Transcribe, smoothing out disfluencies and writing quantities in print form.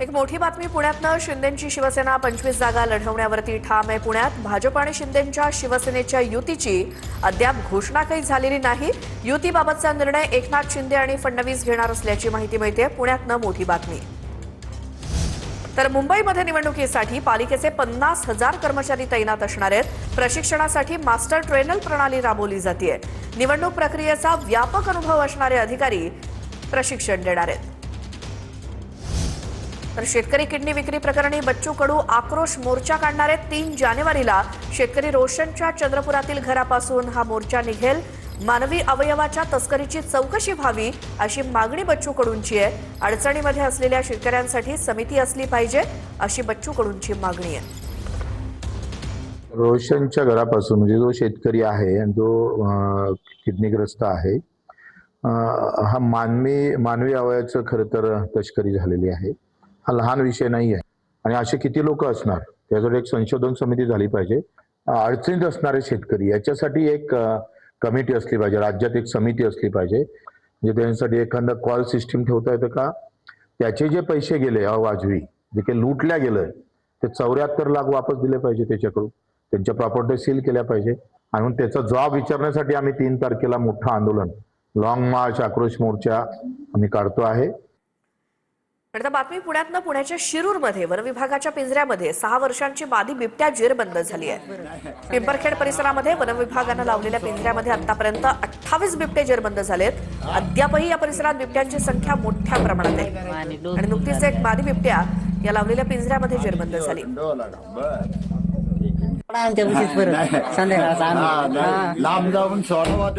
एक मोठी बातमी पुण्यातनं शिंदेंची शिवसेना 25 जागा लढवण्यावरती ठाम आहे। पुण्यात भाजप आणि शिंदेंच्या शिवसेनेच्या युतीची अद्याप घोषणा काही झालेली नाही। युतीबाबतचा निर्णय एकनाथ शिंदे आणि फडणवीस घेणार असल्याची माहिती मिळते। पुण्यातनं मोठी बातमी। तर मुंबईमध्ये निवडणुकीसाठी पालिकेचे 50,000 कर्मचारी तैनात असणार आहेत। प्रशिक्षणासाठी मास्टर ट्रेनर प्रणाली राबवली जाते। निवडणूक प्रक्रियेचा व्यापक अनुभव असणारे अधिकारी प्रशिक्षण देणार आहेत। तर शेतकरी किडनी विक्री प्रकरणी बच्चू कडू आक्रोश मोर्चा काढणार आहेत। 3 जानेवारीला शेतकरी रोशनच्या चंद्रपुरातील घरापासून हा मोर्चा निघेल। मानवी अवयवाच्या तस्करीची चौकशी व्हावी अशी मागणी बच्चू कडूंची आहे। अडचणीमध्ये असलेल्या शेतकऱ्यांसाठी समिती असली पाहिजे अशी बच्चू कडूंची मागणी आहे। रोशनच्या घरापासून म्हणजे जो शेतकरी आहे आणि जो किडनीग्रस्त आहे, हा मानवी अवयवाचं खरं तर तस्करी झालेली आहे। हा लहान विषय नाही आहे आणि असे किती लोक असणार, त्यासाठी एक संशोधन समिती झाली पाहिजे। अडचणीत असणारे शेतकरी याच्यासाठी एक कमिटी असली पाहिजे, राज्यात एक समिती असली पाहिजे। म्हणजे त्यांच्यासाठी एखादा कॉल सिस्टीम ठेवता येतं का, त्याचे जे पैसे गेले अवाजवी, जे काही लुटल्या गेलं ते 74 लाख वापस दिले पाहिजे त्याच्याकडून, त्यांच्या प्रॉपर्टी सील केल्या पाहिजे। आणि त्याचा जबाब विचारण्यासाठी आम्ही 3 तारखेला मोठं आंदोलन, लॉंग मार्च, आक्रोश मोर्चा आम्ही काढतो आहे। आता बातमी पुण्यातनं पुण्याच्या शिरूरमध्ये वनविभागाच्या पिंजऱ्यामध्ये 6 वर्षांची मादी बिबट्या जेरबंद झाली आहे। पिंपरखेड परिसरामध्ये वनविभागानं लावलेल्या पिंजऱ्यामध्ये आतापर्यंत 28 बिबटे जेरबंद झालेत। अद्यापही या परिसरात बिबट्यांची संख्या मोठ्या प्रमाणात आहे आणि नुकतीच एक मादी बिबट्या या लावलेल्या पिंजऱ्यामध्ये जेरबंद झाली। लांब जाऊन सोडवा